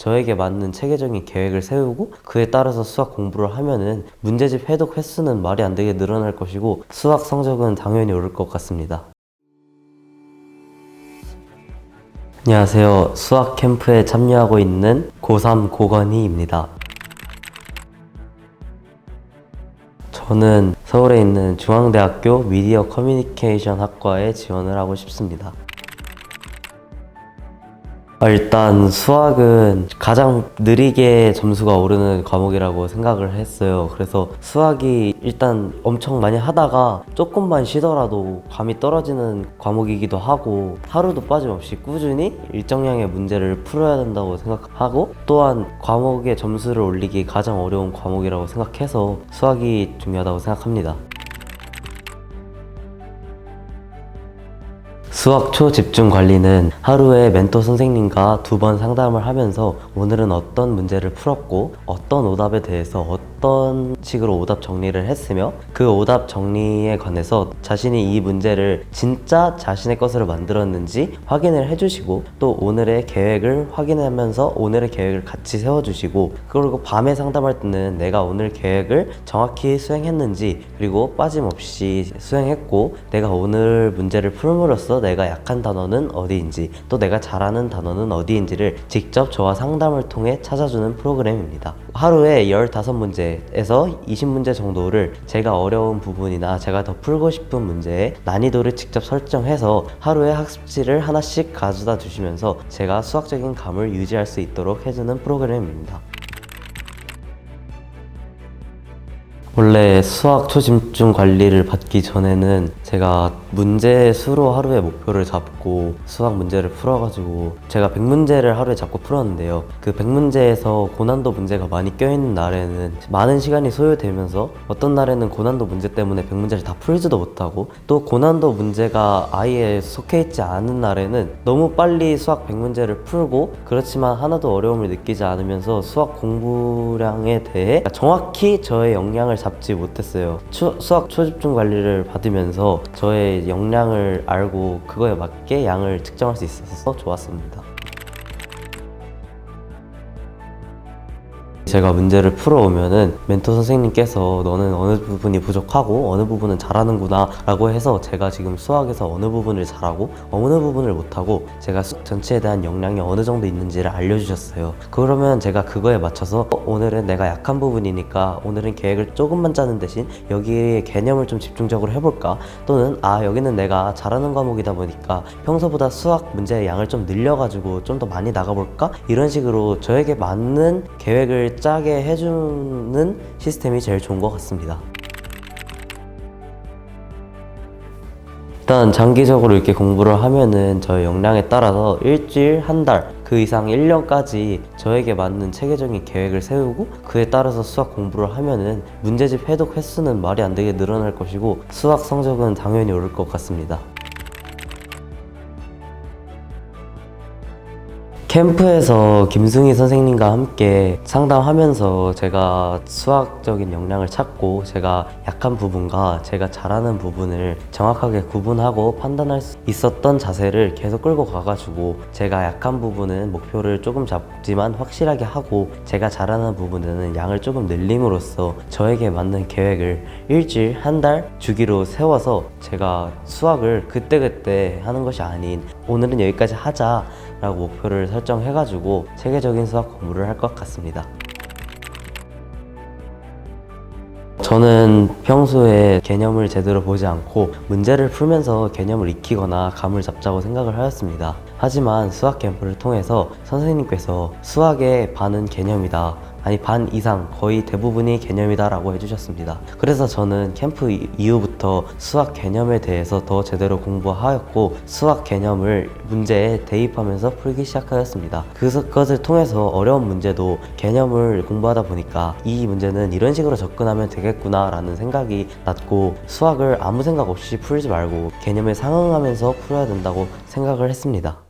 저에게 맞는 체계적인 계획을 세우고 그에 따라서 수학 공부를 하면은 문제집 해독 횟수는 말이 안 되게 늘어날 것이고 수학 성적은 당연히 오를 것 같습니다. 안녕하세요. 수학 캠프에 참여하고 있는 고3 고건희입니다. 저는 서울에 있는 중앙대학교 미디어 커뮤니케이션 학과에 지원을 하고 싶습니다. 일단 수학은 가장 느리게 점수가 오르는 과목이라고 생각을 했어요. 그래서 수학이 일단 엄청 많이 하다가 조금만 쉬더라도 감이 떨어지는 과목이기도 하고 하루도 빠짐없이 꾸준히 일정량의 문제를 풀어야 된다고 생각하고 또한 과목의 점수를 올리기 가장 어려운 과목이라고 생각해서 수학이 중요하다고 생각합니다. 수학 초집중 관리는 하루에 멘토 선생님과 2번 상담을 하면서 오늘은 어떤 문제를 풀었고 어떤 오답에 대해서 어떤 식으로 오답 정리를 했으며 그 오답 정리에 관해서 자신이 이 문제를 진짜 자신의 것으로 만들었는지 확인을 해주시고 또 오늘의 계획을 확인하면서 오늘의 계획을 같이 세워주시고 그리고 밤에 상담할 때는 내가 오늘 계획을 정확히 수행했는지 그리고 빠짐없이 수행했고 내가 오늘 문제를 풀므로써 내가 약한 단어는 어디인지 또 내가 잘하는 단어는 어디인지를 직접 저와 상담을 통해 찾아주는 프로그램입니다. 하루에 15문제에서 20문제 정도를 제가 어려운 부분이나 제가 더 풀고 싶은 문제의 난이도를 직접 설정해서 하루에 학습지를 하나씩 가져다 주시면서 제가 수학적인 감을 유지할 수 있도록 해주는 프로그램입니다. 원래 수학 초집중 관리를 받기 전에는 제가 문제 수로 하루에 목표를 잡고 수학 문제를 풀어가지고 제가 100문제를 하루에 잡고 풀었는데요. 그 100문제에서 고난도 문제가 많이 껴있는 날에는 많은 시간이 소요되면서 어떤 날에는 고난도 문제 때문에 100문제를 다 풀지도 못하고 또 고난도 문제가 아예 속해있지 않은 날에는 너무 빨리 수학 100문제를 풀고 그렇지만 하나도 어려움을 느끼지 않으면서 수학 공부량에 대해 정확히 저의 역량을 잡지 못했어요. 수학 초집중 관리를 받으면서 저의 역량을 알고 그거에 맞게 양을 측정할 수 있어서 좋았습니다. 제가 문제를 풀어오면은 멘토 선생님께서 너는 어느 부분이 부족하고 어느 부분은 잘하는구나 라고 해서 제가 지금 수학에서 어느 부분을 잘하고 어느 부분을 못하고 제가 수학 전체에 대한 역량이 어느 정도 있는지를 알려주셨어요. 그러면 제가 그거에 맞춰서 오늘은 내가 약한 부분이니까 오늘은 계획을 조금만 짜는 대신 여기에 개념을 좀 집중적으로 해볼까 또는 여기는 내가 잘하는 과목이다 보니까 평소보다 수학 문제의 양을 좀 늘려가지고 좀 더 많이 나가볼까 이런 식으로 저에게 맞는 계획을 짜게 해주는 시스템이 제일 좋은 것 같습니다. 일단 장기적으로 이렇게 공부를 하면은 저의 역량에 따라서 일주일, 한 달, 그 이상 1년까지 저에게 맞는 체계적인 계획을 세우고 그에 따라서 수학 공부를 하면은 문제집 해독 횟수는 말이 안 되게 늘어날 것이고 수학 성적은 당연히 오를 것 같습니다. 캠프에서 김승희 선생님과 함께 상담하면서 제가 수학적인 역량을 찾고 제가 약한 부분과 제가 잘하는 부분을 정확하게 구분하고 판단할 수 있었던 자세를 계속 끌고 가가지고 제가 약한 부분은 목표를 조금 잡지만 확실하게 하고 제가 잘하는 부분은 양을 조금 늘림으로써 저에게 맞는 계획을 일주일, 한 달 주기로 세워서 제가 수학을 그때그때 하는 것이 아닌 오늘은 여기까지 하자 라고 목표를 설정해가지고 체계적인 수학 공부를 할 것 같습니다. 저는 평소에 개념을 제대로 보지 않고 문제를 풀면서 개념을 익히거나 감을 잡자고 생각을 하였습니다. 하지만 수학 캠프를 통해서 선생님께서 수학의 반은 개념이다. 아니 반 이상 거의 대부분이 개념이다 라고 해주셨습니다. 그래서 저는 캠프 이후부터 수학 개념에 대해서 더 제대로 공부하였고 수학 개념을 문제에 대입하면서 풀기 시작하였습니다. 그것을 통해서 어려운 문제도 개념을 공부하다 보니까 이 문제는 이런 식으로 접근하면 되겠구나 라는 생각이 났고 수학을 아무 생각 없이 풀지 말고 개념에 상응하면서 풀어야 된다고 생각을 했습니다.